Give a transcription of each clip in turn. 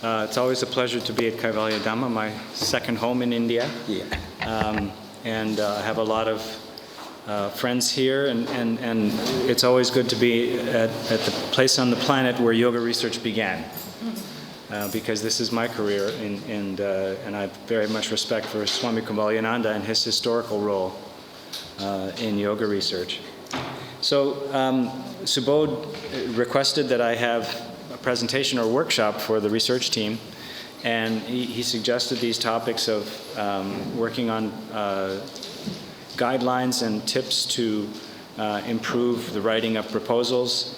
It's always a pleasure to be at Kaivalyadhama, my second home in India. Yeah. I have a lot of friends here, and it's always good to be at the place on the planet where yoga research began. Because this is my career, and I have very much respect for Swami Kaivalyadhama and his historical role in yoga research. So Subodh requested that I have a presentation or workshop for the research team, and he suggested these topics of working on guidelines and tips to improve the writing of proposals,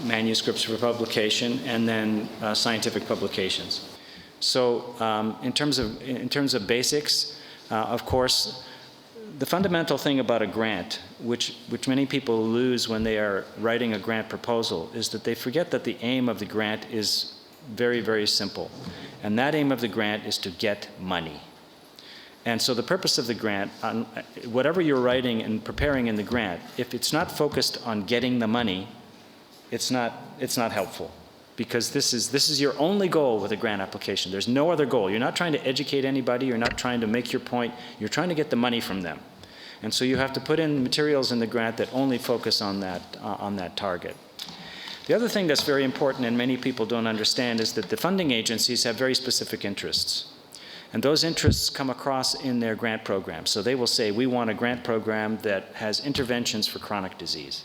manuscripts for publication, and then scientific publications. So in terms of basics, of course, the fundamental thing about a grant, which many people lose when they are writing a grant proposal, is that they forget that the aim of the grant is very, very simple. And that aim of the grant is to get money. And so the purpose of the grant, whatever you're writing and preparing in the grant, if it's not focused on getting the money, it's not helpful. Because this is your only goal with a grant application. There's no other goal. You're not trying to educate anybody. You're not trying to make your point. You're trying to get the money from them. And so you have to put in materials in the grant that only focus on that target. The other thing that's very important and many people don't understand is that the funding agencies have very specific interests. And those interests come across in their grant program. So they will say, we want a grant program that has interventions for chronic disease.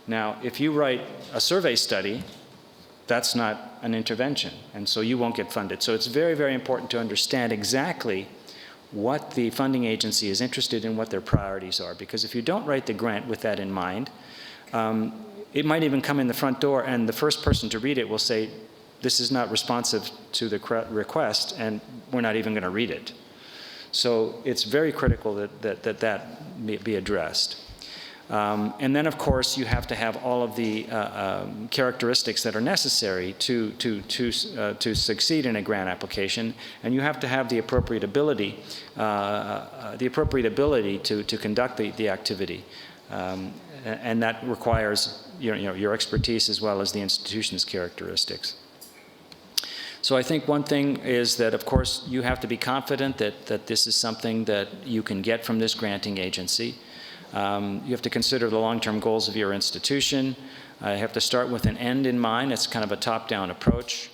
Now, if you write a survey study, that's not an intervention, and so you won't get funded. So it's very, very important to understand exactly what the funding agency is interested in, what their priorities are, because if you don't write the grant with that in mind, it might even come in the front door and the first person to read it will say, this is not responsive to the request, and we're not even going to read it. So it's very critical that be addressed. And then, of course, you have to have all of the characteristics that are necessary to succeed in a grant application, and you have to have the appropriate ability, to conduct the activity, and that requires your expertise as well as the institution's characteristics. So I think one thing is that, of course, you have to be confident that this is something that you can get from this granting agency. You have to consider the long-term goals of your institution. You have to start with an end in mind. It's kind of a top-down approach.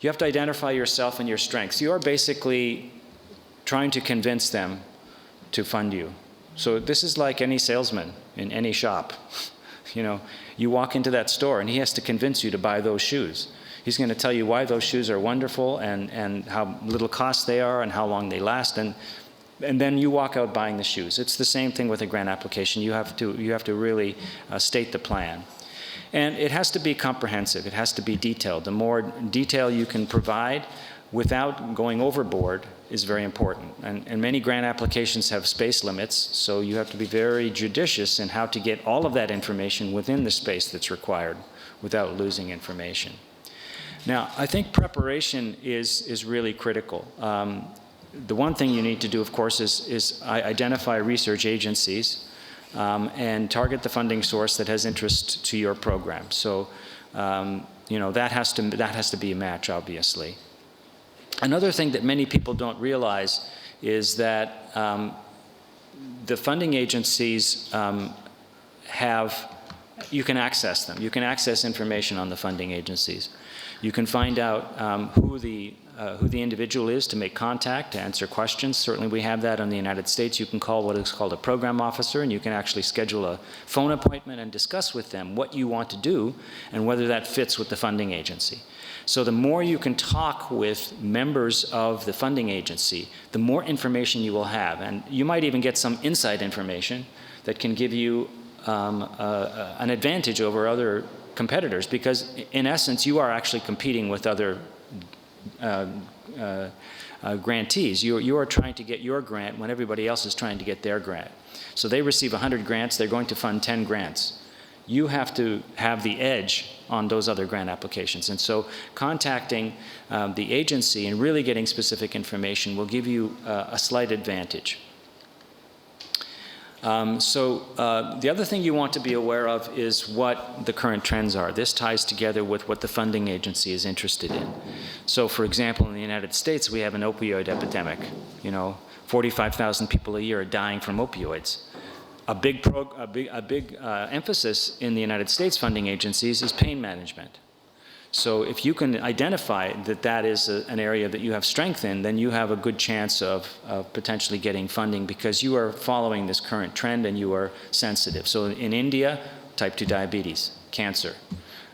You have to identify yourself and your strengths. You are basically trying to convince them to fund you. So this is like any salesman in any shop. You walk into that store and he has to convince you to buy those shoes. He's going to tell you why those shoes are wonderful and how little cost they are and how long they last. And then you walk out buying the shoes. It's the same thing with a grant application. You have to really state the plan. And it has to be comprehensive. It has to be detailed. The more detail you can provide without going overboard is very important. And many grant applications have space limits, so you have to be very judicious in how to get all of that information within the space that's required without losing information. Now, I think preparation is really critical. The one thing you need to do, of course, is identify research agencies and target the funding source that has interest to your program. So, that has to be a match, obviously. Another thing that many people don't realize is that the funding agencies you can access them. You can access information on the funding agencies. You can find out who the individual is to make contact, to answer questions. Certainly we have that in the United States. You can call what is called a program officer, and you can actually schedule a phone appointment and discuss with them what you want to do and whether that fits with the funding agency. So the more you can talk with members of the funding agency, the more information you will have. And you might even get some inside information that can give you an advantage over other competitors, because in essence you are actually competing with other grantees. You are trying to get your grant when everybody else is trying to get their grant. So they receive 100 grants, they're going to fund 10 grants. You have to have the edge on those other grant applications. And so contacting the agency and really getting specific information will give you a slight advantage. The other thing you want to be aware of is what the current trends are. This ties together with what the funding agency is interested in. So for example, in the United States, we have an opioid epidemic. 45,000 people a year are dying from opioids. A big emphasis in the United States funding agencies is pain management. So if you can identify that that is an area that you have strength in, then you have a good chance of potentially getting funding because you are following this current trend and you are sensitive. So in India, type 2 diabetes, cancer,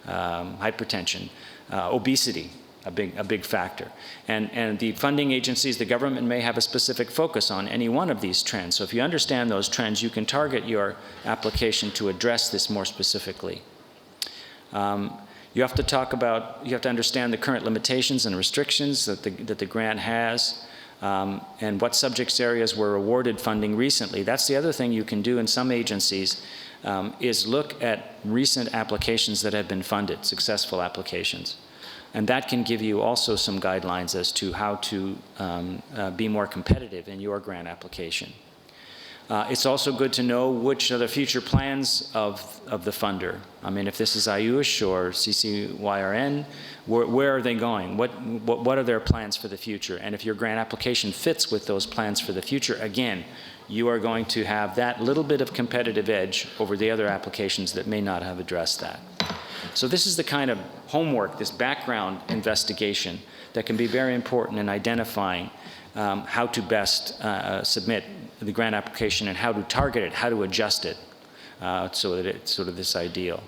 hypertension, obesity, a big factor. And the funding agencies, the government may have a specific focus on any one of these trends. So if you understand those trends, you can target your application to address this more specifically. You have to understand the current limitations and restrictions that the grant has, and what subject areas were awarded funding recently. That's the other thing you can do in some agencies, is look at recent applications that have been funded, successful applications. And that can give you also some guidelines as to how to be more competitive in your grant application. It's also good to know which are the future plans of the funder. I mean, if this is Ayush or CCYRN, where are they going? What are their plans for the future? And if your grant application fits with those plans for the future, again, you are going to have that little bit of competitive edge over the other applications that may not have addressed that. So this is the kind of homework, this background investigation that can be very important in identifying how to best submit the grant application and how to target it, how to adjust it so that it's sort of this ideal.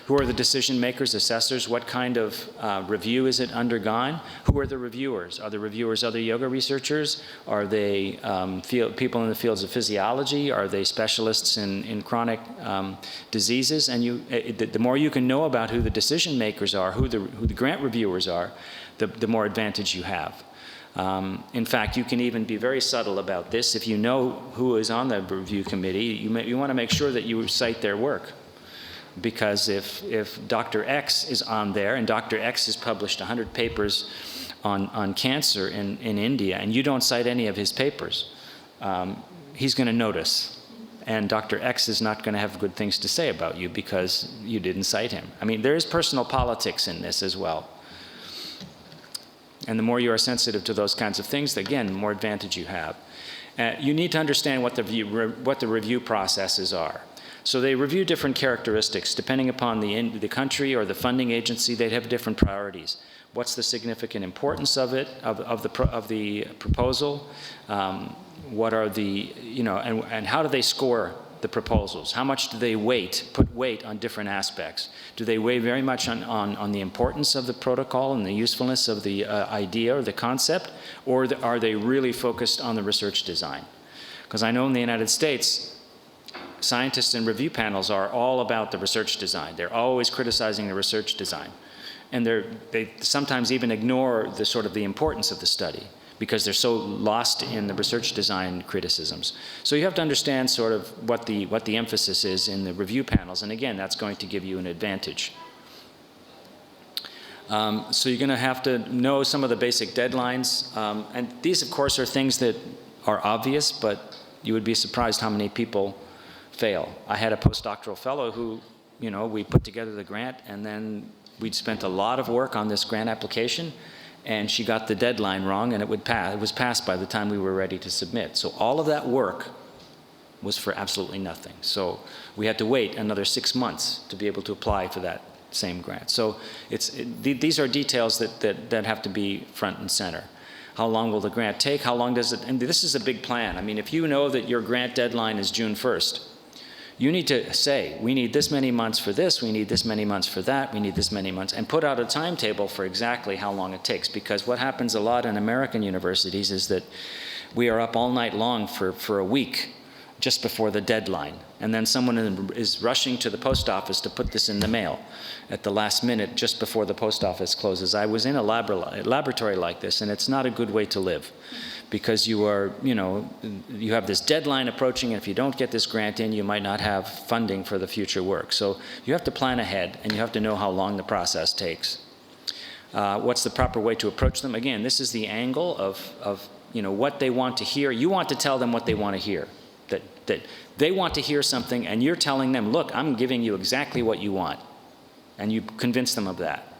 Who are the decision makers, assessors? What kind of review is it undergone? Who are the reviewers? Are the reviewers other yoga researchers? Are they people in the fields of physiology? Are they specialists in chronic diseases? And the more you can know about who the decision makers are, who the grant reviewers are, the more advantage you have. In fact, you can even be very subtle about this. If you know who is on the review committee, you want to make sure that you cite their work. Because if Dr. X is on there, and Dr. X has published 100 papers on cancer in India, and you don't cite any of his papers, he's going to notice. And Dr. X is not going to have good things to say about you because you didn't cite him. I mean, there is personal politics in this as well. And the more you are sensitive to those kinds of things, again, the more advantage you have. You need to understand what the review processes are. So they review different characteristics. Depending upon the country or the funding agency, they'd have different priorities. What's the significant importance of it, of the proposal? What are the, and how do they score the proposals? How much do they put weight on different aspects? Do they weigh very much on the importance of the protocol and the usefulness of the idea or the concept? Or are they really focused on the research design? Because I know in the United States, scientists and review panels are all about the research design. They're always criticizing the research design. And they sometimes even ignore the importance of the study because they're so lost in the research design criticisms. So you have to understand sort of what the emphasis is in the review panels. And again, that's going to give you an advantage. So you're going to have to know some of the basic deadlines. And these, of course, are things that are obvious, but you would be surprised how many people fail. I had a postdoctoral fellow who, we put together the grant, and then we'd spent a lot of work on this grant application, and she got the deadline wrong, and it was passed by the time we were ready to submit. So all of that work was for absolutely nothing. So we had to wait another 6 months to be able to apply for that same grant. So these are details that have to be front and center. How long will the grant take? How long does it, and this is a big plan. I mean, if you know that your grant deadline is June 1st, you need to say, we need this many months for this, we need this many months for that, we need this many months, and put out a timetable for exactly how long it takes. Because what happens a lot in American universities is that we are up all night long for a week just before the deadline. And then someone is rushing to the post office to put this in the mail at the last minute just before the post office closes. I was in a laboratory like this, and it's not a good way to live. Because you have this deadline approaching, and if you don't get this grant in, you might not have funding for the future work. So you have to plan ahead, and you have to know how long the process takes. What's the proper way to approach them? Again, this is the angle of what they want to hear. You want to tell them what they want to hear. That that they want to hear something and you're telling them, look, I'm giving you exactly what you want. And you convince them of that.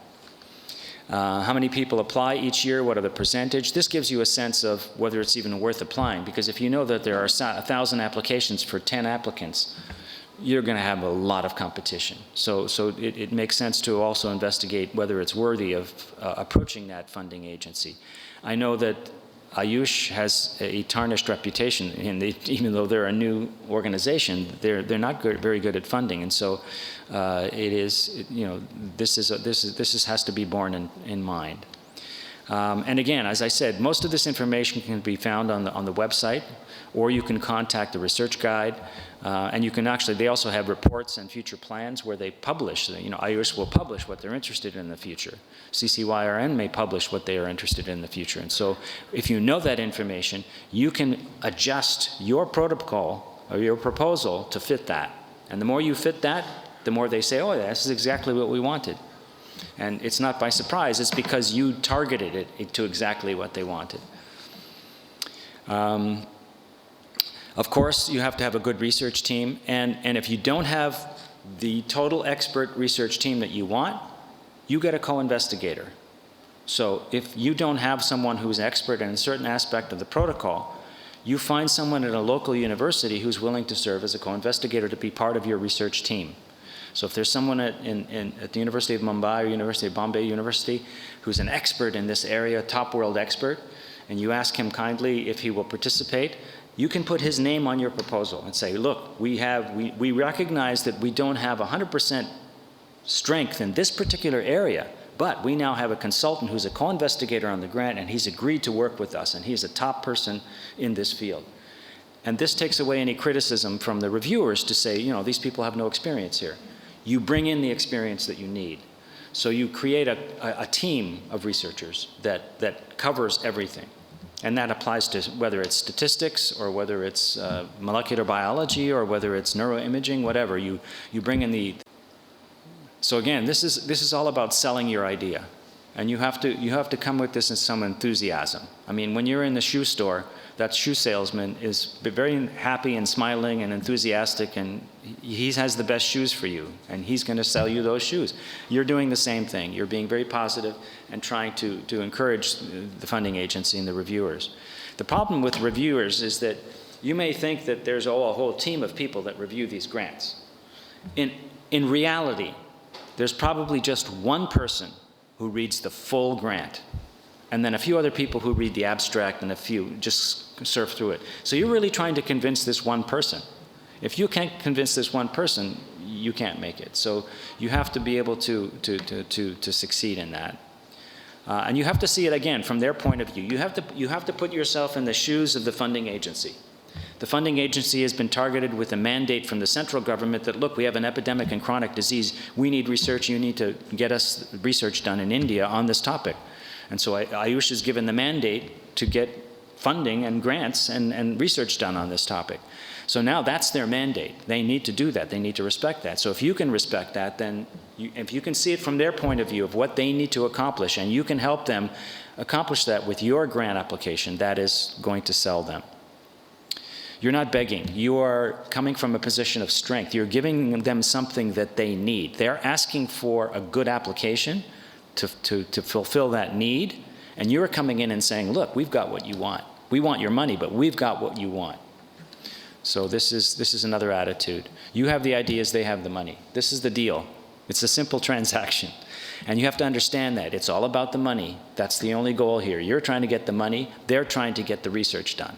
How many people apply each year? What are the percentage? This gives you a sense of whether it's even worth applying, because if you know that there are 1,000 applications for 10 applicants, you're going to have a lot of competition. So it makes sense to also investigate whether it's worthy of approaching that funding agency. I know that Ayush has a tarnished reputation, and even though they're a new organization, they're not very good at funding, and so this has to be borne in mind. And again, as I said, most of this information can be found on the website, or you can contact the research guide, and you can actually, they also have reports and future plans where they publish, Ayush will publish what they're interested in the future. CCYRN may publish what they are interested in the future. And so if you know that information, you can adjust your protocol or your proposal to fit that. And the more you fit that, the more they say, oh, this is exactly what we wanted. And it's not by surprise, it's because you targeted it to exactly what they wanted. Of course, you have to have a good research team, and if you don't have the total expert research team that you want, you get a co-investigator. So if you don't have someone who's expert in a certain aspect of the protocol, you find someone at a local university who's willing to serve as a co-investigator to be part of your research team. So if there's someone at the University of Mumbai or University of Bombay University who's an expert in this area, top world expert, and you ask him kindly if he will participate, you can put his name on your proposal and say, look, we recognize that we don't have 100% strength in this particular area, but we now have a consultant who's a co-investigator on the grant, and he's agreed to work with us, and he's a top person in this field. And this takes away any criticism from the reviewers to say, these people have no experience here. You bring in the experience that you need. So you create a team of researchers that covers everything. And that applies to whether it's statistics or whether it's molecular biology or whether it's neuroimaging, whatever. You bring in the... So again, this is all about selling your idea. And you have to come with this in some enthusiasm. I mean, when you're in the shoe store, that shoe salesman is very happy and smiling and enthusiastic, and he has the best shoes for you, and he's going to sell you those shoes. You're doing the same thing. You're being very positive and trying to encourage the funding agency and the reviewers. The problem with reviewers is that you may think that there's a whole team of people that review these grants. In reality, there's probably just one person who reads the full grant, and then a few other people who read the abstract, and a few just surf through it. So you're really trying to convince this one person. If you can't convince this one person, you can't make it. So you have to be able to succeed in that. And you have to see it again from their point of view. You have to put yourself in the shoes of the funding agency. The funding agency has been targeted with a mandate from the central government that, look, we have an epidemic and chronic disease. We need research. You need to get us research done in India on this topic. And so Ayush is given the mandate to get funding and grants and research done on this topic. So now that's their mandate. They need to do that. They need to respect that. So if you can respect that, then if you can see it from their point of view of what they need to accomplish, and you can help them accomplish that with your grant application, that is going to sell them. You're not begging. You are coming from a position of strength. You're giving them something that they need. They're asking for a good application to fulfill that need, and you're coming in and saying, look, we've got what you want. We want your money, but we've got what you want. So this is another attitude. You have the ideas, they have the money. This is the deal. It's a simple transaction. And you have to understand that. It's all about the money. That's the only goal here. You're trying to get the money. They're trying to get the research done.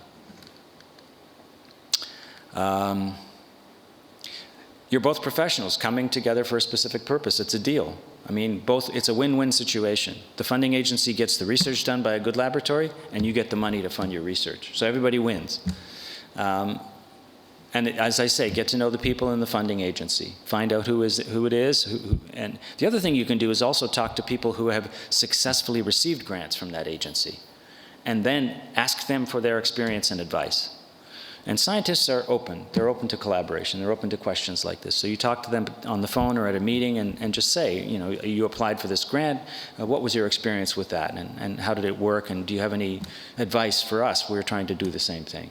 You're both professionals coming together for a specific purpose. It's a deal. I mean, it's a win-win situation. The funding agency gets the research done by a good laboratory, and you get the money to fund your research. So everybody wins. And as I say, get to know the people in the funding agency. Find out who it is. And the other thing you can do is also talk to people who have successfully received grants from that agency, and then ask them for their experience and advice. And scientists are open. They're open to collaboration. They're open to questions like this. So you talk to them on the phone or at a meeting and just say, you applied for this grant. What was your experience with that? And how did it work? And do you have any advice for us? We're trying to do the same thing.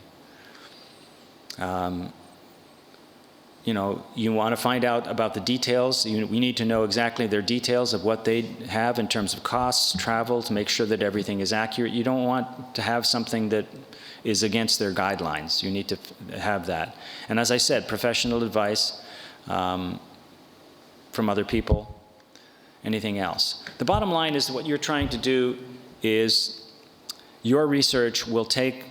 you want to find out about the details. We need to know exactly their details of what they have in terms of costs, travel, to make sure that everything is accurate. You don't want to have something that is against their guidelines. You need to have that. And as I said, professional advice from other people, anything else. The bottom line is what you're trying to do is your research will take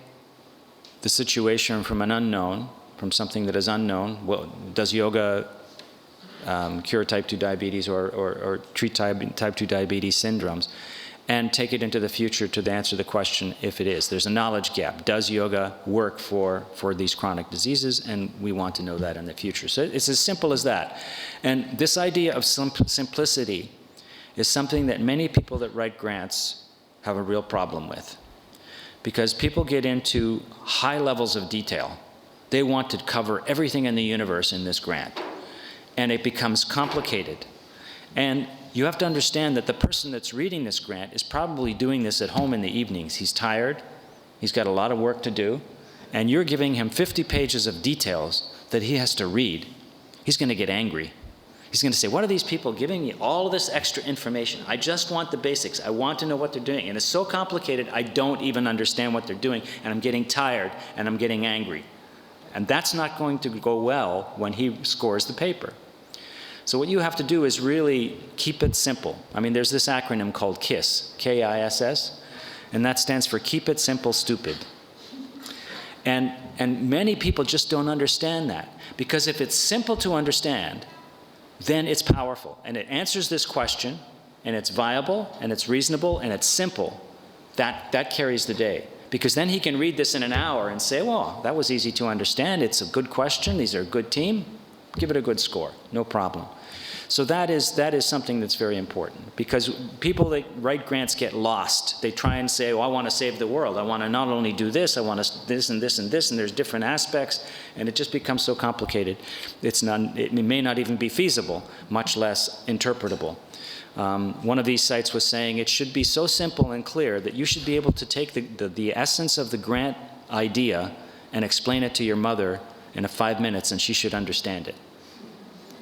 the situation from an unknown, from something that is unknown. Well, does yoga cure type 2 diabetes or treat type 2 diabetes syndromes? And take it into the future to answer the question if it is. There's a knowledge gap. Does yoga work for these chronic diseases? And we want to know that in the future. So it's as simple as that. And this idea of simplicity is something that many people that write grants have a real problem with. Because people get into high levels of detail. They want to cover everything in the universe in this grant. And it becomes complicated. And you have to understand that the person that's reading this grant is probably doing this at home in the evenings. He's tired, he's got a lot of work to do, and you're giving him 50 pages of details that he has to read. He's going to get angry. He's going to say, what are these people giving me all of this extra information? I just want the basics. I want to know what they're doing. And it's so complicated, I don't even understand what they're doing, and I'm getting tired, and I'm getting angry. And that's not going to go well when he scores the paper. So what you have to do is really keep it simple. I mean, there's this acronym called KISS, K-I-S-S, and that stands for Keep It Simple, Stupid. And many people just don't understand that. Because if it's simple to understand, then it's powerful. And it answers this question, and it's viable, and it's reasonable, and it's simple. That carries the day. Because then he can read this in an hour and say, well, that was easy to understand. It's a good question. These are a good team. Give it a good score. No problem. So that is something that's very important. Because people that write grants get lost. They try and say, oh, I want to save the world. I want to not only do this, I want to this and this and this, and there's different aspects. And it just becomes so complicated. It may not even be feasible, much less interpretable. One of these sites was saying it should be so simple and clear that you should be able to take the essence of the grant idea and explain it to your mother in 5 minutes, and she should understand it.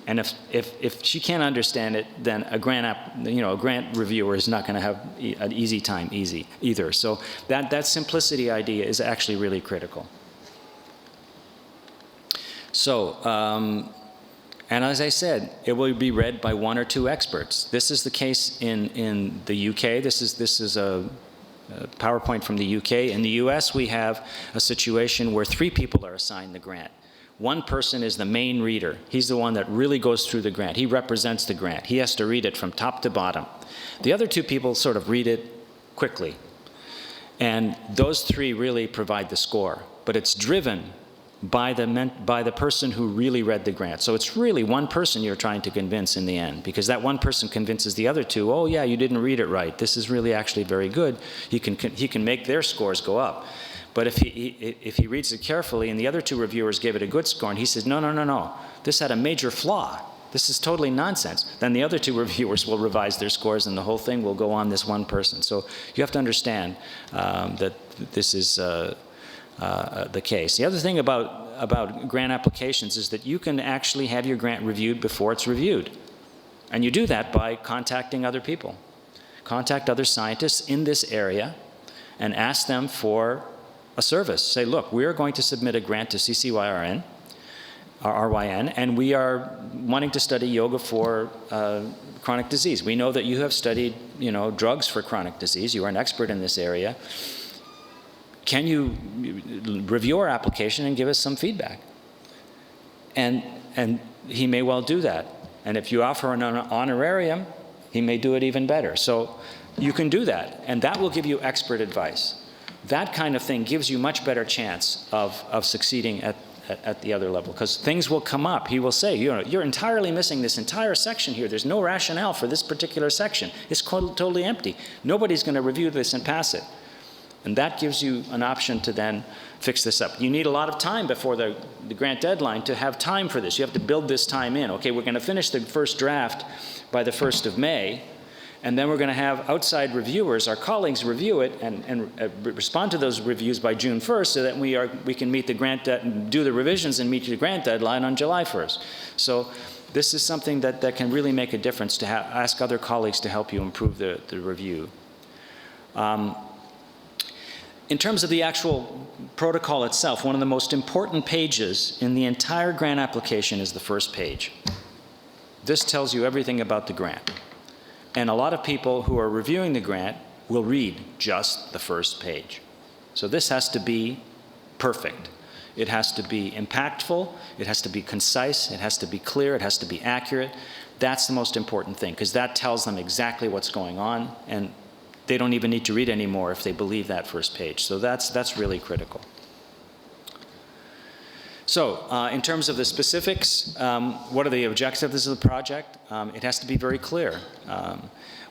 And if she can't understand it, then a grant reviewer is not going to have an easy time either. So that simplicity idea is actually really critical. So. And as I said, it will be read by 1 or 2 experts. This is the case in the UK. This is a PowerPoint from the UK. In the US, we have a situation where 3 people are assigned the grant. One person is the main reader. He's the one that really goes through the grant. He represents the grant. He has to read it from top to bottom. The other 2 people sort of read it quickly. And those 3 really provide the score. But it's driven by the person who really read the grant. So it's really one person you're trying to convince in the end, because that one person convinces the other 2, oh yeah, you didn't read it right. This is really actually very good. He can make their scores go up. But if he reads it carefully and the other 2 reviewers gave it a good score and he says, no, this had a major flaw. This is totally nonsense. Then the other 2 reviewers will revise their scores and the whole thing will go on this one person. So you have to understand that this is the case. The other thing about grant applications is that you can actually have your grant reviewed before it's reviewed. And you do that by contacting other people. Contact other scientists in this area and ask them for a service. Say, look, we are going to submit a grant to CCYRN, or RYN, and we are wanting to study yoga for chronic disease. We know that you have studied, drugs for chronic disease. You are an expert in this area. Can you review our application and give us some feedback? And he may well do that. And if you offer an honorarium, he may do it even better. So you can do that, and that will give you expert advice. That kind of thing gives you much better chance of succeeding at the other level, because things will come up. He will say, you're entirely missing this entire section here. There's no rationale for this particular section. It's totally empty. Nobody's going to review this and pass it. And that gives you an option to then fix this up. You need a lot of time before the grant deadline to have time for this. You have to build this time in. Okay, we're going to finish the first draft by the 1st of May, and then we're going to have outside reviewers, our colleagues, review it and respond to those reviews by June 1st so that we can meet the grant do the revisions and meet the grant deadline on July 1st. So this is something that can really make a difference, to ask other colleagues to help you improve the review. In terms of the actual protocol itself, one of the most important pages in the entire grant application is the first page. This tells you everything about the grant. And a lot of people who are reviewing the grant will read just the first page. So this has to be perfect. It has to be impactful, it has to be concise, it has to be clear, it has to be accurate. That's the most important thing, because that tells them exactly what's going on, and they don't even need to read anymore if they believe that first page. So that's really critical. So in terms of the specifics, what are the objectives of the project? It has to be very clear.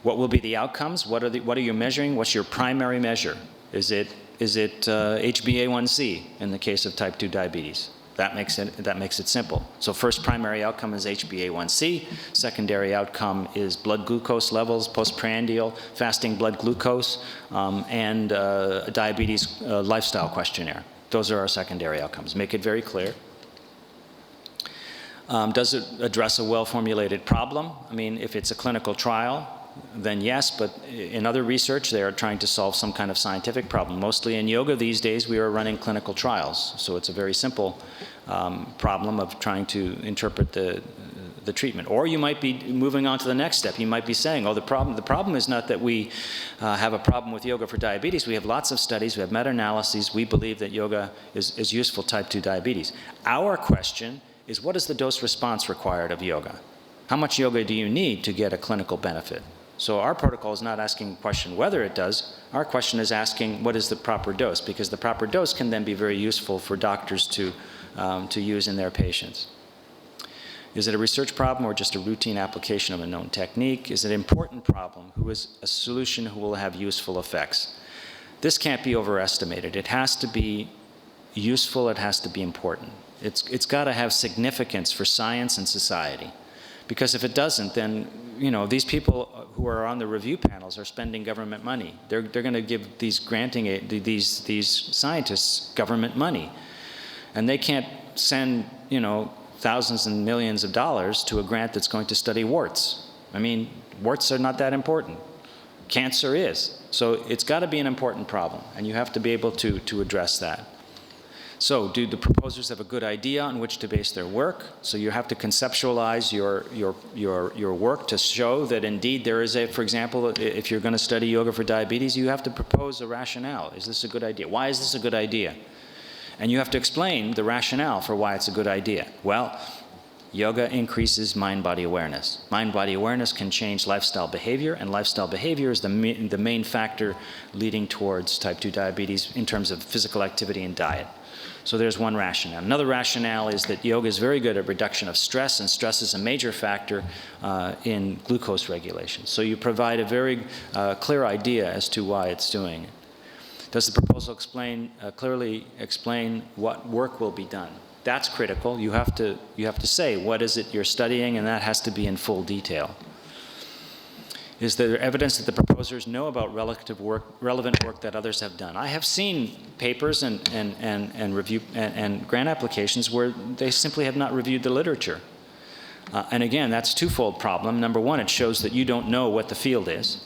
What will be the outcomes? What are you measuring? What's your primary measure? Is it HbA1c in the case of type 2 diabetes? That makes it simple. So first primary outcome is HbA1c. Secondary outcome is blood glucose levels, postprandial fasting blood glucose, and a diabetes lifestyle questionnaire. Those are our secondary outcomes. Make it very clear. Does it address a well-formulated problem? I mean, if it's a clinical trial, then yes, but in other research, they are trying to solve some kind of scientific problem. Mostly in yoga these days, we are running clinical trials. So it's a very simple problem of trying to interpret the treatment. Or you might be moving on to the next step. You might be saying, oh, the problem is not that we have a problem with yoga for diabetes. We have lots of studies, we have meta-analyses. We believe that yoga is useful type 2 diabetes. Our question is, what is the dose response required of yoga? How much yoga do you need to get a clinical benefit? So our protocol is not asking the question whether it does. Our question is asking what is the proper dose, because the proper dose can then be very useful for doctors to use in their patients. Is it a research problem or just a routine application of a known technique? Is it an important problem? Who is a solution who will have useful effects? This can't be overestimated. It has to be useful. It has to be important. It's got to have significance for science and society. Because if it doesn't, then these people who are on the review panels are spending government money. They're going to give these these scientists government money, and they can't send thousands and millions of dollars to a grant that's going to study warts. I mean, warts are not that important. Cancer is. So it's got to be an important problem, and you have to be able to address that. So do the proposers have a good idea on which to base their work? So you have to conceptualize your work to show that indeed there is for example, if you're going to study yoga for diabetes, you have to propose a rationale. Is this a good idea? Why is this a good idea? And you have to explain the rationale for why it's a good idea. Well, yoga increases mind-body awareness. Mind-body awareness can change lifestyle behavior, and lifestyle behavior is the main factor leading towards type 2 diabetes in terms of physical activity and diet. So there's one rationale. Another rationale is that yoga is very good at reduction of stress, and stress is a major factor in glucose regulation. So you provide a very clear idea as to why it's doing it. Does the proposal clearly explain what work will be done? That's critical. You have to say what is it you're studying, and that has to be in full detail. Is there evidence that the proposers know about relevant work that others have done? I have seen papers and grant applications where they simply have not reviewed the literature. And again, that's a twofold problem. Number one, it shows that you don't know what the field is.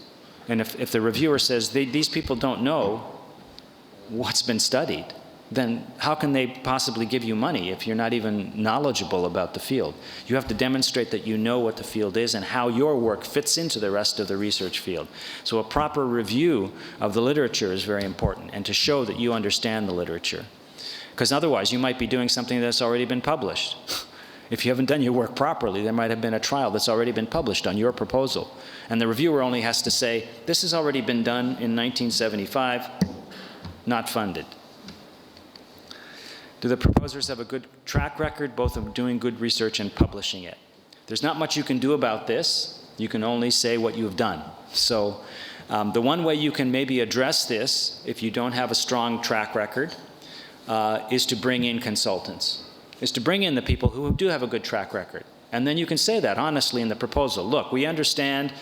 And if the reviewer says these people don't know what's been studied, then how can they possibly give you money if you're not even knowledgeable about the field? You have to demonstrate that you know what the field is and how your work fits into the rest of the research field. So a proper review of the literature is very important, and to show that you understand the literature. Because otherwise you might be doing something that's already been published. If you haven't done your work properly, there might have been a trial that's already been published on your proposal. And the reviewer only has to say, this has already been done in 1975, not funded. Do the proposers have a good track record, both of doing good research and publishing it? There's not much you can do about this. You can only say what you've done. So the one way you can maybe address this, if you don't have a strong track record, is to bring in consultants, is to bring in the people who do have a good track record. And then you can say that honestly in the proposal. Look, we understand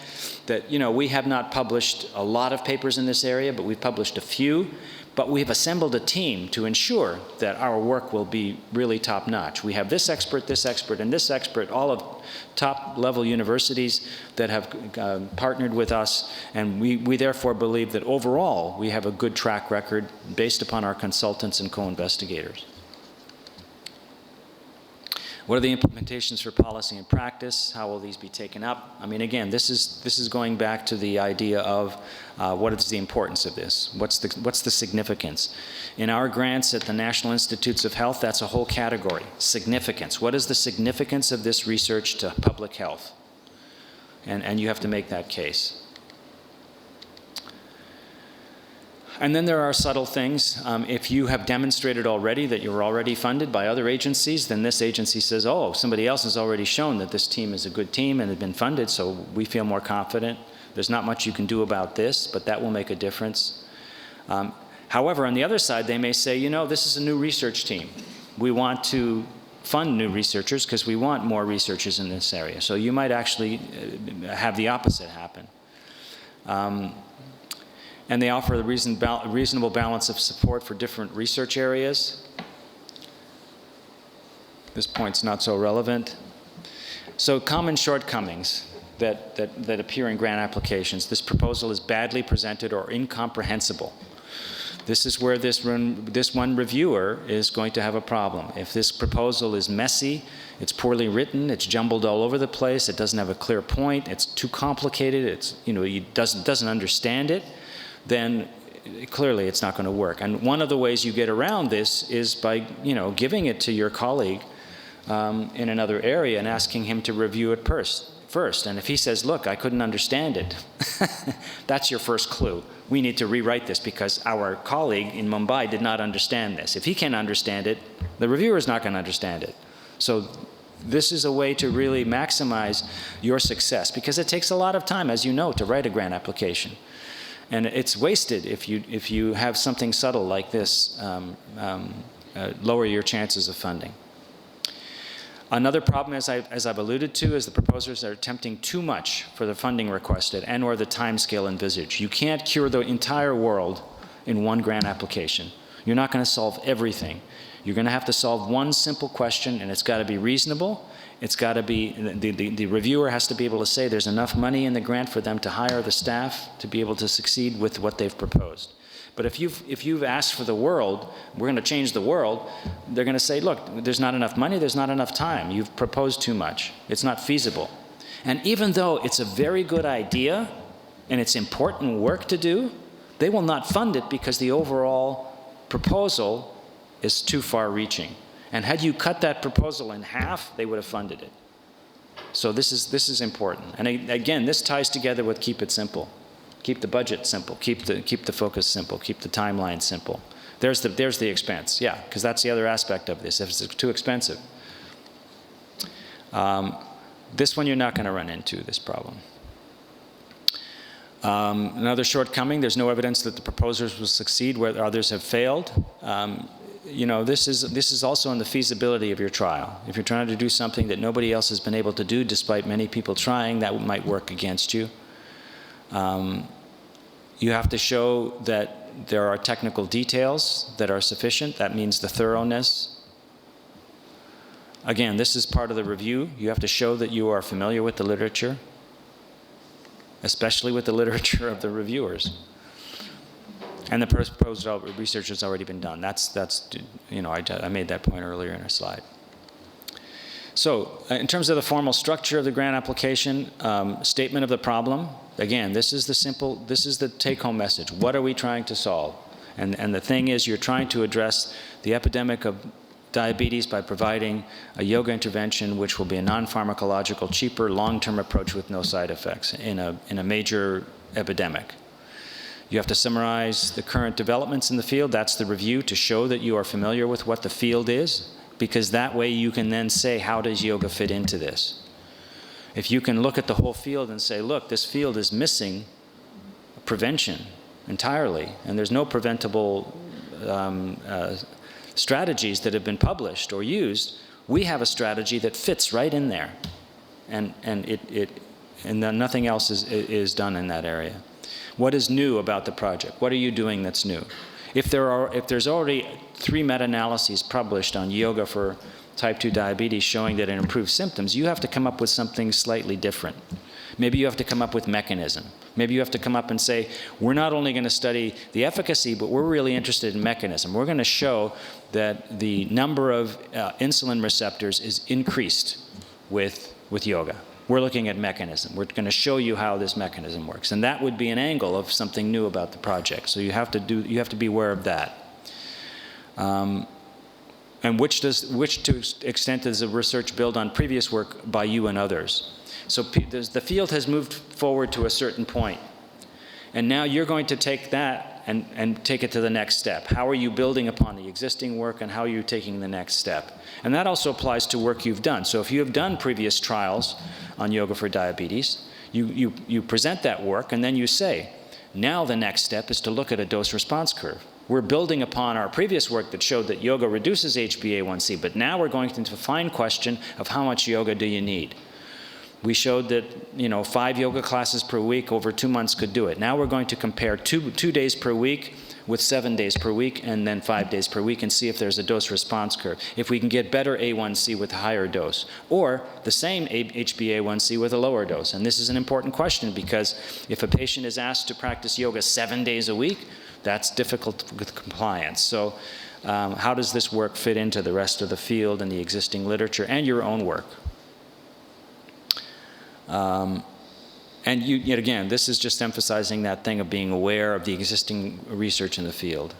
that, we have not published a lot of papers in this area, but we've published a few. But we've assembled a team to ensure that our work will be really top-notch. We have this expert, and this expert, all of top-level universities that have partnered with us, and we therefore believe that overall we have a good track record based upon our consultants and co-investigators. What are the implementations for policy and practice? How will these be taken up? I mean, again, this is going back to the idea of what is the importance of this? What's the significance? In our grants at the National Institutes of Health, that's a whole category. Significance. What is the significance of this research to public health? And you have to make that case. And then there are subtle things. If you have demonstrated already that you're already funded by other agencies, then this agency says, oh, somebody else has already shown that this team is a good team and has been funded, so we feel more confident. There's not much you can do about this, but that will make a difference. However, on the other side, they may say, this is a new research team. We want to fund new researchers because we want more researchers in this area. So you might actually have the opposite happen. And they offer a reasonable balance of support for different research areas. This point's not so relevant. So common shortcomings that appear in grant applications. This proposal is badly presented or incomprehensible. This is where this one reviewer is going to have a problem. If this proposal is messy, it's poorly written, it's jumbled all over the place, it doesn't have a clear point, it's too complicated, he doesn't understand it, then clearly it's not going to work. And one of the ways you get around this is by, giving it to your colleague in another area and asking him to review it first. And if he says, look, I couldn't understand it, that's your first clue. We need to rewrite this because our colleague in Mumbai did not understand this. If he can't understand it, the reviewer is not going to understand it. So this is a way to really maximize your success because it takes a lot of time, as you know, to write a grant application. And it's wasted if you have something subtle like this lower your chances of funding. Another problem, as I've alluded to, is the proposers are attempting too much for the funding requested and/or the time scale envisaged. You can't cure the entire world in one grant application. You're not going to solve everything. You're going to have to solve one simple question, and it's got to be reasonable. It's got to be, the reviewer has to be able to say there's enough money in the grant for them to hire the staff to be able to succeed with what they've proposed. But if you've asked for the world, we're going to change the world, they're going to say, look, there's not enough money, there's not enough time. You've proposed too much. It's not feasible. And even though it's a very good idea and it's important work to do, they will not fund it because the overall proposal is too far-reaching. And had you cut that proposal in half, they would have funded it. So this is important. And again, this ties together with keep it simple. Keep the budget simple. Keep the focus simple. Keep the timeline simple. There's the expense. Yeah, because that's the other aspect of this. If it's too expensive, this one you're not going to run into this problem. Another shortcoming: there's no evidence that the proposers will succeed where others have failed. This is also in the feasibility of your trial. If you're trying to do something that nobody else has been able to do, despite many people trying, that might work against you. You have to show that there are technical details that are sufficient. That means the thoroughness. Again, this is part of the review. You have to show that you are familiar with the literature, especially with the literature of the reviewers. And the proposed research has already been done. I made that point earlier in our slide. So, in terms of the formal structure of the grant application, statement of the problem. Again, this is the take-home message. What are we trying to solve? And the thing is, you're trying to address the epidemic of diabetes by providing a yoga intervention, which will be a non-pharmacological, cheaper, long-term approach with no side effects in a major epidemic. You have to summarize the current developments in the field. That's the review, to show that you are familiar with what the field is, because that way you can then say, how does yoga fit into this? If you can look at the whole field and say, look, this field is missing prevention entirely, and there's no preventable strategies that have been published or used, we have a strategy that fits right in there. and then nothing else is done in that area. What is new about the project? What are you doing that's new? If there's already 3 meta-analyses published on yoga for type 2 diabetes showing that it improves symptoms, you have to come up with something slightly different. Maybe you have to come up with mechanism. Maybe you have to come up and say, we're not only going to study the efficacy, but we're really interested in mechanism. We're going to show that the number of insulin receptors is increased with yoga. We're looking at mechanism. We're going to show you how this mechanism works. And that would be an angle of something new about the project. So you have to be aware of that. And which to extent does the research build on previous work by you and others? So the field has moved forward to a certain point. And now you're going to take that and take it to the next step. How are you building upon the existing work, and how are you taking the next step? And that also applies to work you've done. So if you have done previous trials on yoga for diabetes, you present that work, and then you say, now the next step is to look at a dose-response curve. We're building upon our previous work that showed that yoga reduces HbA1c, but now we're going into the fine question of how much yoga do you need. We showed that 5 yoga classes per week over 2 months could do it. Now we're going to compare 2 days per week with 7 days per week, and then 5 days per week, and see if there's a dose-response curve. If we can get better A1C with a higher dose, or the same HbA1c with a lower dose. And this is an important question, because if a patient is asked to practice yoga 7 days a week, that's difficult with compliance. So how does this work fit into the rest of the field and the existing literature and your own work? And yet again, this is just emphasizing that thing of being aware of the existing research in the field.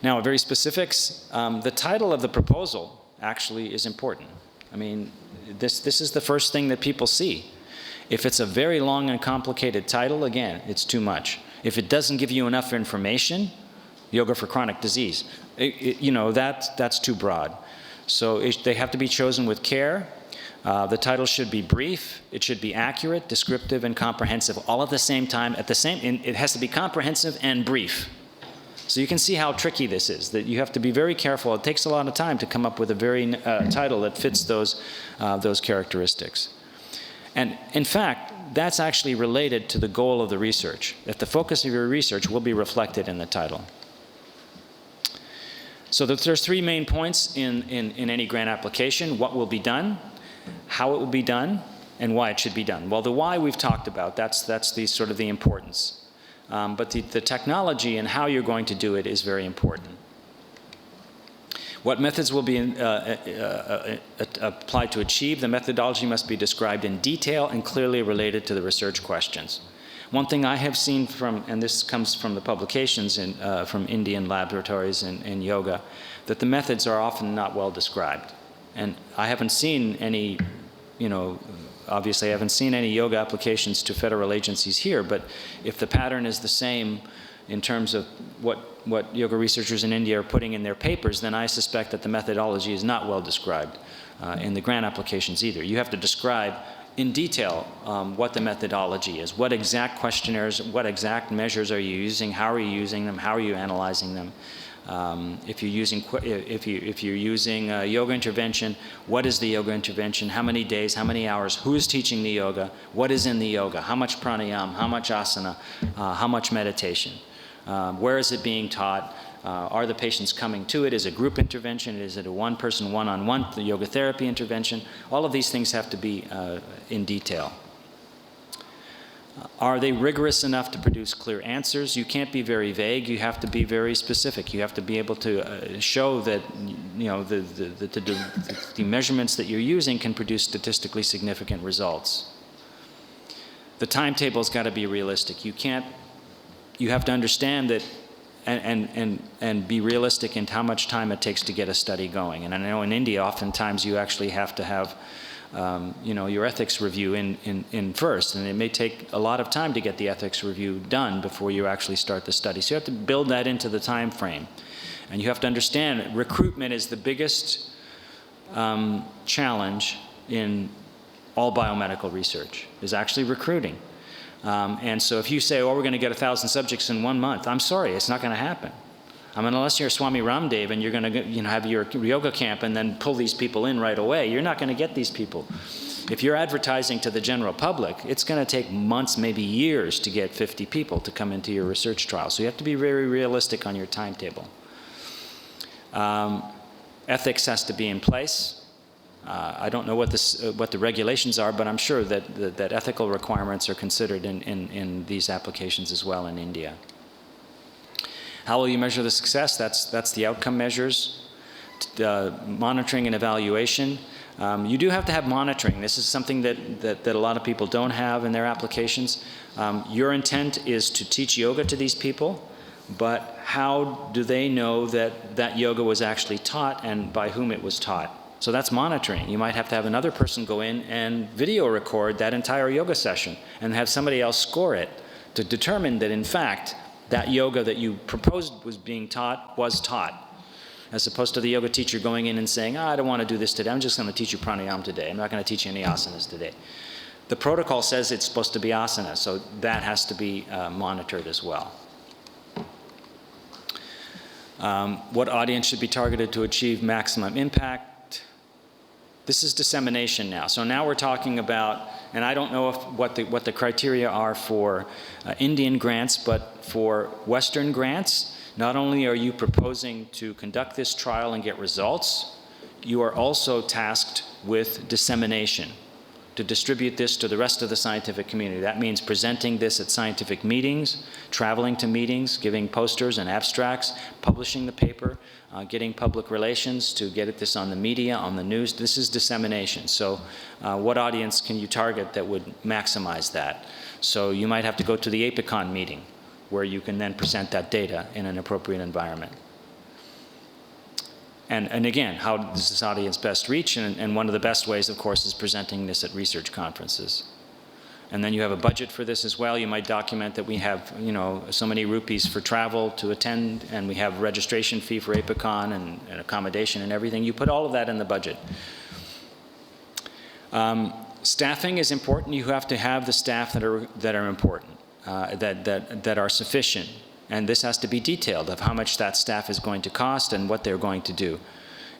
Now, very specifics, the title of the proposal actually is important. I mean, this is the first thing that people see. If it's a very long and complicated title, again, it's too much. If it doesn't give you enough information, yoga for chronic disease, that's too broad. So they have to be chosen with care. The title should be brief, it should be accurate, descriptive, and comprehensive, all at the same time. It has to be comprehensive and brief. So you can see how tricky this is, that you have to be very careful. It takes a lot of time to come up with a very title that fits those characteristics. And in fact, that's actually related to the goal of the research, that the focus of your research will be reflected in the title. So there's 3 main points in any grant application: what will be done, how it will be done, and why it should be done. Well, the why we've talked about, that's the sort of the importance. But the technology and how you're going to do it is very important. What methods will be applied to achieve? The methodology must be described in detail and clearly related to the research questions. One thing I have seen and this comes from the publications from Indian laboratories in yoga, that the methods are often not well described. And I haven't seen any, obviously I haven't seen any yoga applications to federal agencies here, but if the pattern is the same in terms of what yoga researchers in India are putting in their papers, then I suspect that the methodology is not well described in the grant applications either. You have to describe in detail what the methodology is, what exact questionnaires, what exact measures are you using, how are you using them, how are you analyzing them. If you're using yoga intervention, what is the yoga intervention? How many days? How many hours? Who is teaching the yoga? What is in the yoga? How much pranayama? How much asana? How much meditation? Where is it being taught? Are the patients coming to it? Is it a group intervention? Is it a one-person, one-on-one, the yoga therapy intervention? All of these things have to be in detail. Are they rigorous enough to produce clear answers? You can't be very vague. You have to be very specific. You have to be able to show that the measurements that you're using can produce statistically significant results. The timetable's got to be realistic. You have to understand that and be realistic in how much time it takes to get a study going. And I know in India, oftentimes you actually have to have your ethics review in first, and it may take a lot of time to get the ethics review done before you actually start the study. So you have to build that into the time frame. And you have to understand recruitment is the biggest challenge in all biomedical research, is actually recruiting. And so if you say, we're going to get 1,000 subjects in 1 month, I'm sorry, it's not going to happen. I mean, unless you're Swami Ramdev and you're going to have your yoga camp and then pull these people in right away, you're not going to get these people. If you're advertising to the general public, it's going to take months, maybe years, to get 50 people to come into your research trial. So you have to be very realistic on your timetable. Ethics has to be in place. I don't know what the regulations are, but I'm sure that ethical requirements are considered in these applications as well in India. How will you measure the success? That's the outcome measures. Monitoring and evaluation. You do have to have monitoring. This is something that a lot of people don't have in their applications. Your intent is to teach yoga to these people, but how do they know that yoga was actually taught and by whom it was taught? So that's monitoring. You might have to have another person go in and video record that entire yoga session and have somebody else score it to determine that, in fact, that yoga that you proposed was being taught was taught, as opposed to the yoga teacher going in and saying, I don't want to do this today. I'm just going to teach you pranayama today. I'm not going to teach you any asanas today. The protocol says it's supposed to be asana, so that has to be monitored as well. What audience should be targeted to achieve maximum impact? This is dissemination now. So now we're talking about, and I don't know what the criteria are for Indian grants, but for Western grants, not only are you proposing to conduct this trial and get results, you are also tasked with dissemination, to distribute this to the rest of the scientific community. That means presenting this at scientific meetings, traveling to meetings, giving posters and abstracts, publishing the paper, getting public relations to get this on the media, on the news. This is dissemination. So what audience can you target that would maximize that? So you might have to go to the APICON meeting, where you can then present that data in an appropriate environment. And again, how does this audience best reach? And one of the best ways, of course, is presenting this at research conferences. And then you have a budget for this as well. You might document that we have, so many rupees for travel to attend, and we have registration fee for APICON and accommodation and everything. You put all of that in the budget. Staffing is important. You have to have the staff that are important, that are sufficient. And this has to be detailed of how much that staff is going to cost and what they're going to do.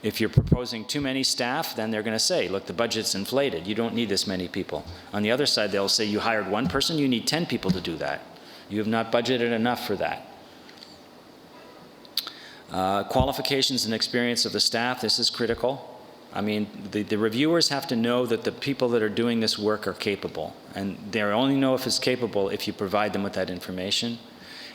If you're proposing too many staff, then they're going to say, look, the budget's inflated. You don't need this many people. On the other side, they'll say, you hired one person, you need 10 people to do that. You have not budgeted enough for that. Qualifications and experience of the staff, this is critical. I mean, the reviewers have to know that the people that are doing this work are capable. And they only know if it's capable if you provide them with that information.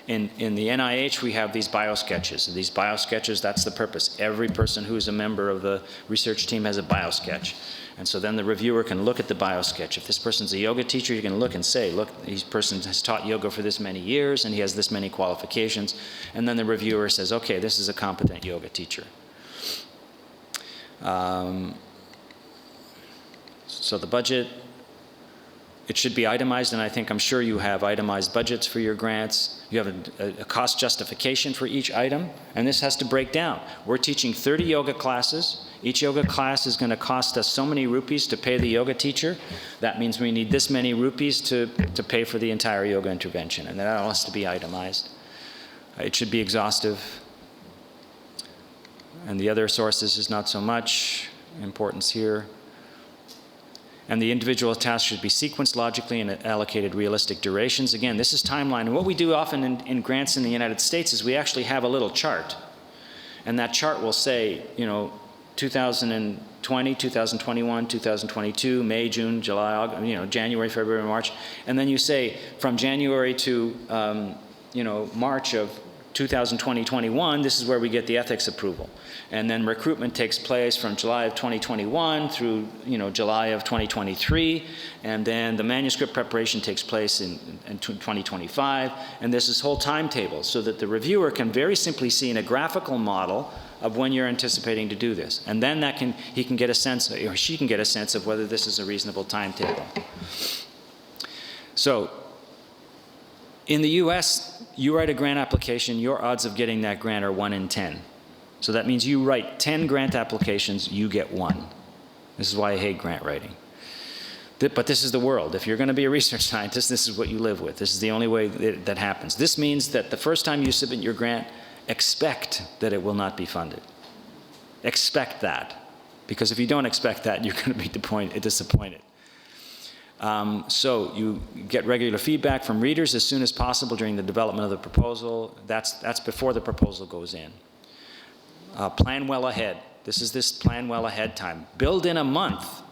In the NIH, we have these biosketches. These biosketches, that's the purpose. Every person who is a member of the research team has a biosketch. And so then the reviewer can look at the biosketch. If this person's a yoga teacher, you can look and say, look, this person has taught yoga for this many years, and he has this many qualifications. And then the reviewer says, okay, this is a competent yoga teacher. So the budget, it should be itemized, and I'm sure you have itemized budgets for your grants. You have a cost justification for each item, and this has to break down. We're teaching 30 yoga classes. Each yoga class is going to cost us so many rupees to pay the yoga teacher. That means we need this many rupees to pay for the entire yoga intervention, and that all has to be itemized. It should be exhaustive. And the other sources is not so much importance here. And the individual tasks should be sequenced logically and allocated realistic durations. Again, this is timeline. And what we do often in grants in the United States is we actually have a little chart. And that chart will say, 2020, 2021, 2022, May, June, July, August, January, February, March. And then you say from January to, March of 2020-21, this is where we get the ethics approval. And then recruitment takes place from July of 2021 through, July of 2023. And then the manuscript preparation takes place in 2025. And there's this whole timetable so that the reviewer can very simply see in a graphical model of when you're anticipating to do this. And then he can get a sense, or she can get a sense of whether this is a reasonable timetable. So, in the US, you write a grant application, your odds of getting that grant are 1 in 10. So that means you write 10 grant applications, you get 1. This is why I hate grant writing. But this is the world. If you're going to be a research scientist, this is what you live with. This is the only way that happens. This means that the first time you submit your grant, expect that it will not be funded. Expect that. Because if you don't expect that, you're going to be disappointed. So you get regular feedback from readers as soon as possible during the development of the proposal. That's before the proposal goes in. Plan well ahead. This is this plan well ahead time. Build in a month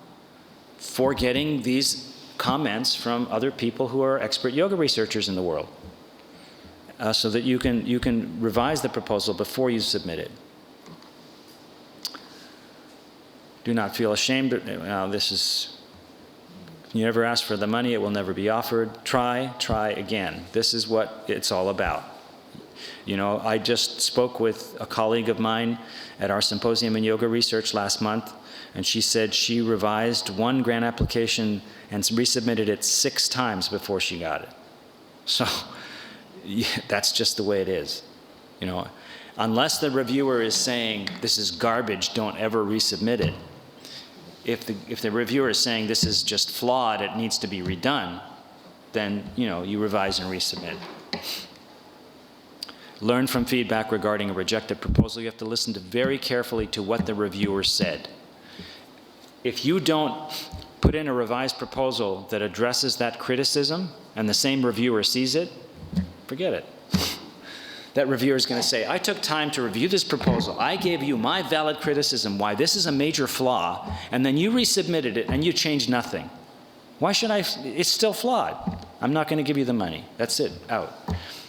for getting these comments from other people who are expert yoga researchers in the world, so that you can revise the proposal before you submit it. Do not feel ashamed. You never ask for the money, it will never be offered. Try again. This is what it's all about. You know, I just spoke with a colleague of mine at our symposium in yoga research last month, and she said she revised one grant application and resubmitted it 6 times before she got it. So yeah, that's just the way it is. You know, unless the reviewer is saying, this is garbage, don't ever resubmit it. If the reviewer is saying this is just flawed, it needs to be redone, then, you know, you revise and resubmit. Learn from feedback regarding a rejected proposal. You have to listen very carefully to what the reviewer said. If you don't put in a revised proposal that addresses that criticism and the same reviewer sees it, forget it. That reviewer is going to say, I took time to review this proposal. I gave you my valid criticism why this is a major flaw, and then you resubmitted it and you changed nothing. Why should I? It's still flawed. I'm not going to give you the money. That's it, out.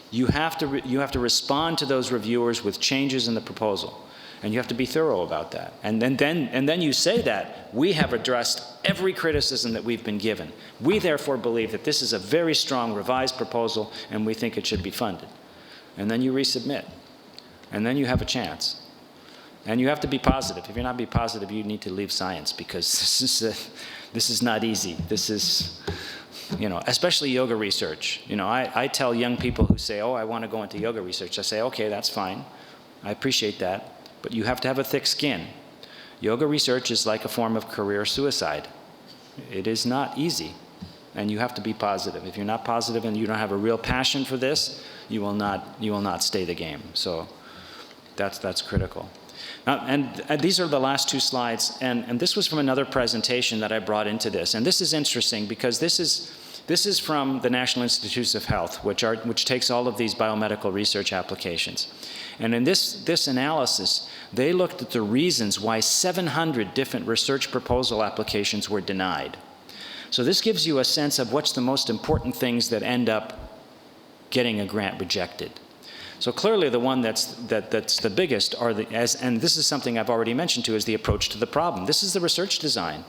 You have to respond to those reviewers with changes in the proposal, and you have to be thorough about that. And then you say that we have addressed every criticism that we've been given. We therefore believe that this is a very strong revised proposal, and we think it should be funded. And then you resubmit, and then you have a chance. And you have to be positive. If you're not being positive, you need to leave science, because this is not easy. This is, you know, especially yoga research. You know, I tell young people who say, oh, I want to go into yoga research. I say, okay, that's fine. I appreciate that. But you have to have a thick skin. Yoga research is like a form of career suicide. It is not easy. And you have to be positive. If you're not positive and you don't have a real passion for this, you will not stay the game. So that's critical. And these are the last 2 slides, and this was from another presentation that I brought into this. And this is interesting because this is from the National Institutes of Health, which takes all of these biomedical research applications. And in this analysis, they looked at the reasons why 700 different research proposal applications were denied. So this gives you a sense of what's the most important things that end up getting a grant rejected. So clearly the one that's the biggest are and this is something I've already mentioned too, is the approach to the problem. This is the research design.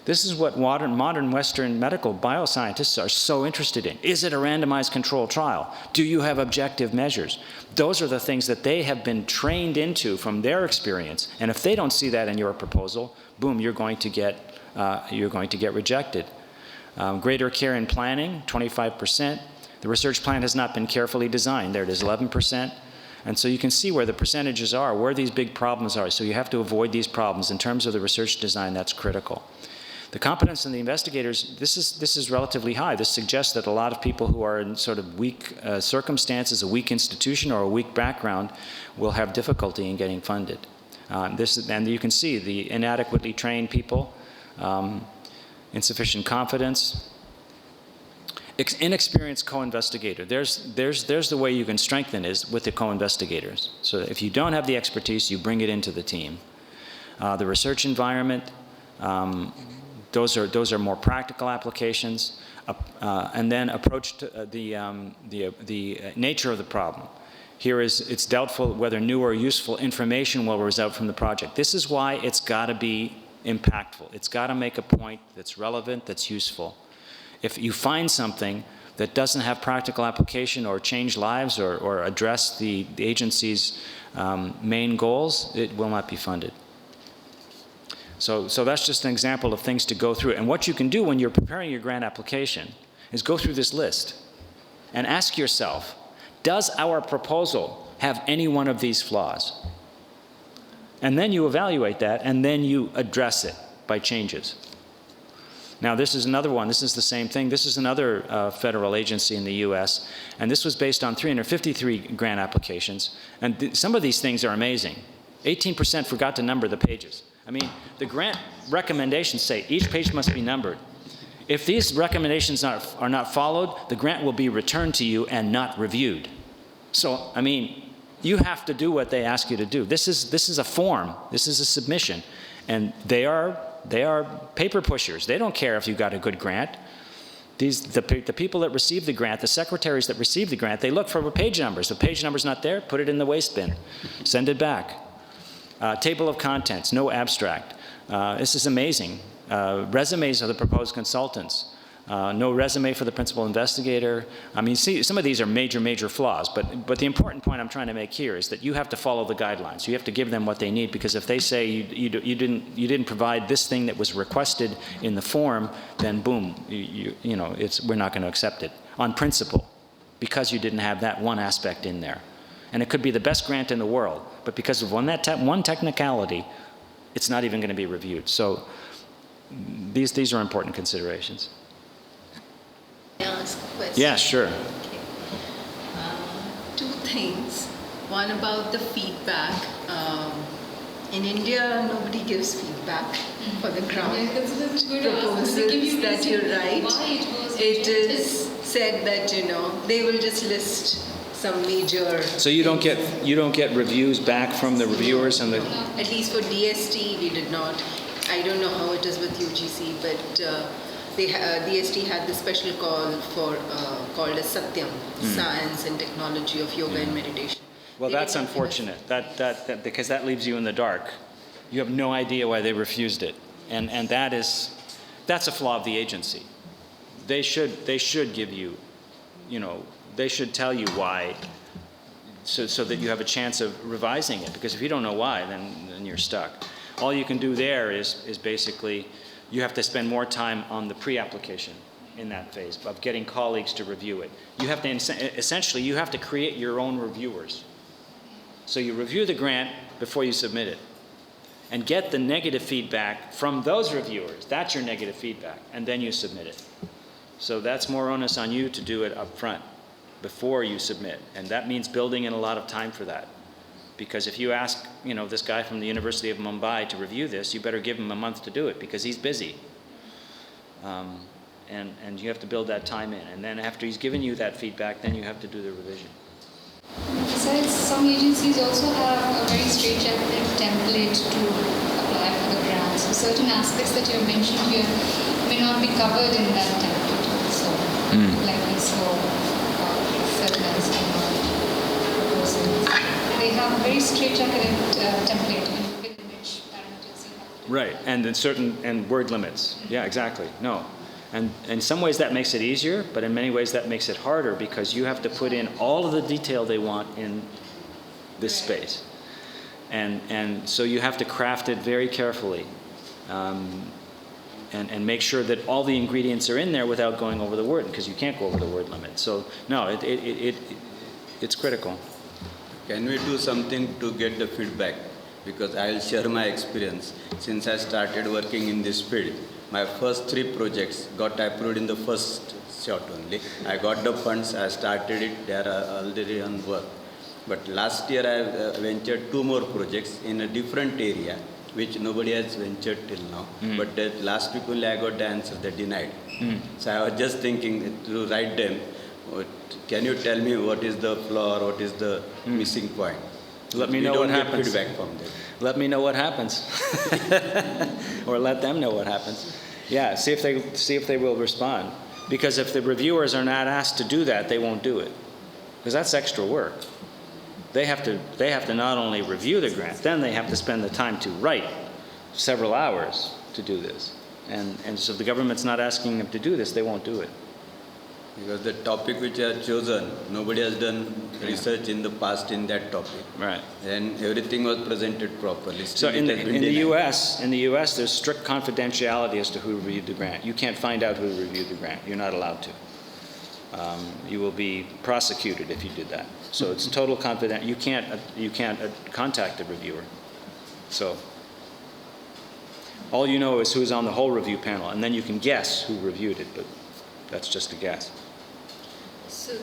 This is what modern Western medical bioscientists are so interested in. Is it a randomized controlled trial? Do you have objective measures? Those are the things that they have been trained into from their experience. And if they don't see that in your proposal, boom, you're going to get rejected. Greater care in planning, 25%. The research plan has not been carefully designed. There it is, 11%. And so you can see where the percentages are, where these big problems are. So you have to avoid these problems. In terms of the research design, that's critical. The competence in the investigators, this is relatively high. This suggests that a lot of people who are in sort of weak circumstances, a weak institution or a weak background, will have difficulty in getting funded. And you can see the inadequately trained people, insufficient confidence, inexperienced co-investigator. There's the way you can strengthen is with the co-investigators. So if you don't have the expertise, you bring it into the team. The research environment, those are more practical applications, and then approach to the nature of the problem. Here it's doubtful whether new or useful information will result from the project. This is why it's got to be impactful. It's got to make a point that's relevant, that's useful. If you find something that doesn't have practical application or change lives or address the agency's main goals, it will not be funded. So that's just an example of things to go through. And what you can do when you're preparing your grant application is go through this list and ask yourself, does our proposal have any one of these flaws? And then you evaluate that, and then you address it by changes. Now, this is another one. This is the same thing. This is another federal agency in the U.S., and this was based on 353 grant applications. And some of these things are amazing. 18% forgot to number the pages. I mean, the grant recommendations say each page must be numbered. If these recommendations are not followed, the grant will be returned to you and not reviewed. So, I mean, you have to do what they ask you to do. This is a form. This is a submission. And they are paper pushers. They don't care if you got a good grant. The people that receive the grant, the secretaries that receive the grant, they look for page numbers. The page number's not there, put it in the waste bin. Send it back. Table of contents, no abstract. This is amazing. Resumes of the proposed consultants. No resume for the principal investigator. I mean, see, some of these are major, major flaws, but the important point I'm trying to make here is that you have to follow the guidelines. You have to give them what they need, because if they say you didn't provide this thing that was requested in the form, then boom, we're not going to accept it on principle, because you didn't have that one aspect in there. And it could be the best grant in the world, but because of one technicality, it's not even going to be reviewed. So these are important considerations. May I ask a question? Yeah, sure. Okay. Two things. One about the feedback. In India, nobody gives feedback for the grant proposals that you write. It is said that they will just list some major. So you don't get reviews back from the reviewers and the. At least for DST, we did not. I don't know how it is with UGC, but DST had this special call called as Satyam, Science and Technology of Yoga and Meditation. Well, that's unfortunate. That because that leaves you in the dark. You have no idea why they refused it, and that's a flaw of the agency. They should give you, they should tell you why, so that you have a chance of revising it. Because if you don't know why, then you're stuck. All you can do there is basically, you have to spend more time on the pre-application in that phase of getting colleagues to review it. You have to, essentially, you have to create your own reviewers. So you review the grant before you submit it and get the negative feedback from those reviewers. That's your negative feedback, and then you submit it. So that's more onus on you to do it up front before you submit, and that means building in a lot of time for that. Because if you ask, this guy from the University of Mumbai to review this, you better give him a month to do it, because he's busy. And you have to build that time in. And then after he's given you that feedback, then you have to do the revision. Besides, some agencies also have a very straightforward template to apply for the grant. So certain aspects that you have mentioned here may not be covered in that template also. Like we saw settlements and proposals. They have a very straightforward template with image parameters. Right, and then word limits. Yeah, exactly. No. And in some ways that makes it easier, but in many ways that makes it harder, because you have to put in all of the detail they want in this space. And so you have to craft it very carefully and make sure that all the ingredients are in there without going over the word, because you can't go over the word limit. So no, it's critical. Can we do something to get the feedback? Because I'll share my experience. Since I started working in this field, my first 3 projects got approved in the first shot only. I got the funds, I started it, they are already on work. But last year I ventured 2 more projects in a different area, which nobody has ventured till now. But that last week only I got the answer, they denied. So I was just thinking to write them, can you tell me what is the flaw or what is the missing point? Let me know what happens. We don't get feedback from them. Let me know what happens. Or let them know what happens. Yeah, see if they will respond. Because if the reviewers are not asked to do that, they won't do it. Because that's extra work. They have to not only review the grant, then they have to spend the time to write several hours to do this. And so if the government's not asking them to do this, they won't do it. Because the topic which I have chosen, nobody has done research in the past in that topic. Right. And everything was presented properly. So in the U.S., there's strict confidentiality as to who reviewed the grant. You can't find out who reviewed the grant. You're not allowed to. You will be prosecuted if you did that. So it's total confidential. You can't contact the reviewer. So all you know is who's on the whole review panel, and then you can guess who reviewed it, but that's just a guess. So,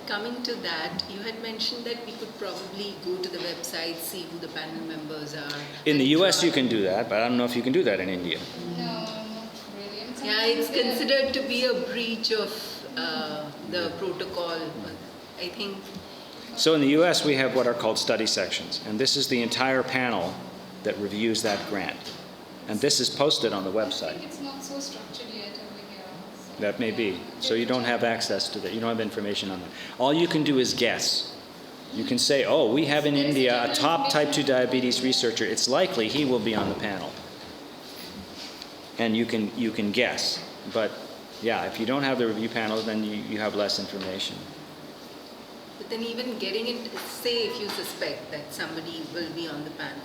coming to that, you had mentioned that we could probably go to the website, see who the panel members are. In the U.S. you can do that, but I don't know if you can do that in India. No, not really. Yeah, it's considered to be a breach of the protocol. I think. So in the US, we have what are called study sections, and this is the entire panel that reviews that grant. And this is posted on the I website. think it's not so structured yet over here. So That may be. So you don't have access to that. You don't have information on that. All you can do is guess. You can say, oh, we have in India a top type 2 diabetes researcher. It's likely he will be on the panel. And you can guess. But yeah, if you don't have the review panel, then you have less information. But then even getting it, say if you suspect that somebody will be on the panel,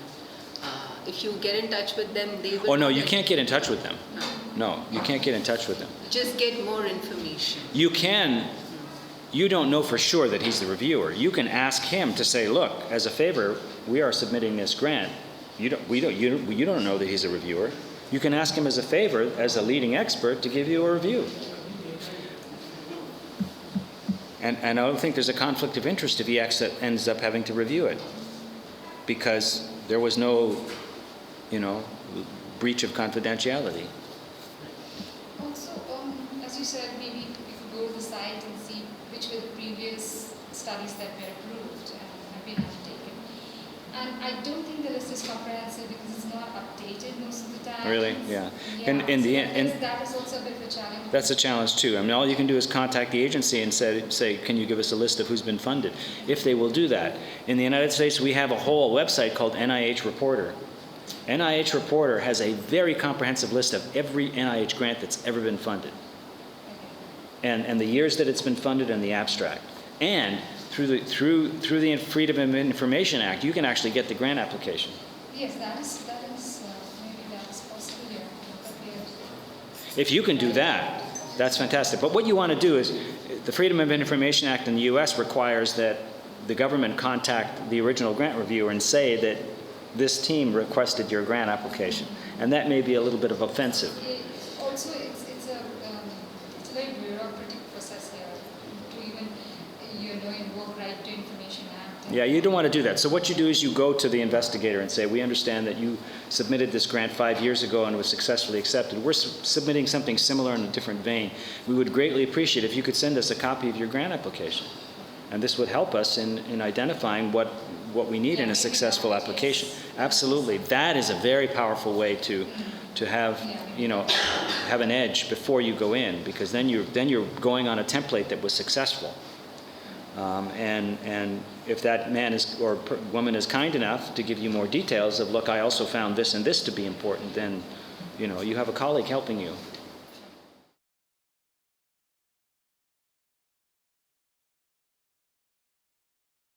if you get in touch with them, they will... Oh, no, you can't get in touch with them. No. No, you can't get in touch with them. Just get more information. You can, you don't know for sure that he's the reviewer. You can ask him to say, look, as a favor, we are submitting this grant. You don't know that he's a reviewer. You can ask him as a favor, as a leading expert, to give you a review. And I don't think there's a conflict of interest if he ends up having to review it, because there was no, breach of confidentiality. Also, as you said, maybe you could go to the site and see which were the previous studies that were approved and have been undertaken. And I don't think the list is comprehensive because it's not updated most of the time. Really? Yeah. Yeah. In the end, That is also a bit of a challenge. that's a challenge too. I mean, all you can do is contact the agency and say, can you give us a list of who's been funded? If they will do that. In the United States, we have a whole website called NIH Reporter. NIH Reporter has a very comprehensive list of every NIH grant that's ever been funded, and the years that it's been funded and the abstract. And through the Freedom of Information Act, you can actually get the grant application. Yes, that is maybe that's possible here. But If you can do that, that's fantastic. But what you want to do is, the Freedom of Information Act in the U.S. requires that the government contact the original grant reviewer and say that this team requested your grant application. And that may be a little bit of offensive. Also, it's a very bureaucratic process here to even invoke right to information act. Yeah, you don't want to do that. So what you do is you go to the investigator and say, we understand that you submitted this grant 5 years ago and was successfully accepted. We're submitting something similar in a different vein. We would greatly appreciate if you could send us a copy of your grant application. And this would help us in identifying what we need in a successful application. Absolutely. That is a very powerful way to have, have an edge before you go in, because then you're going on a template that was successful. And if that man or woman is kind enough to give you more details of, look, I also found this and this to be important, then you have a colleague helping you.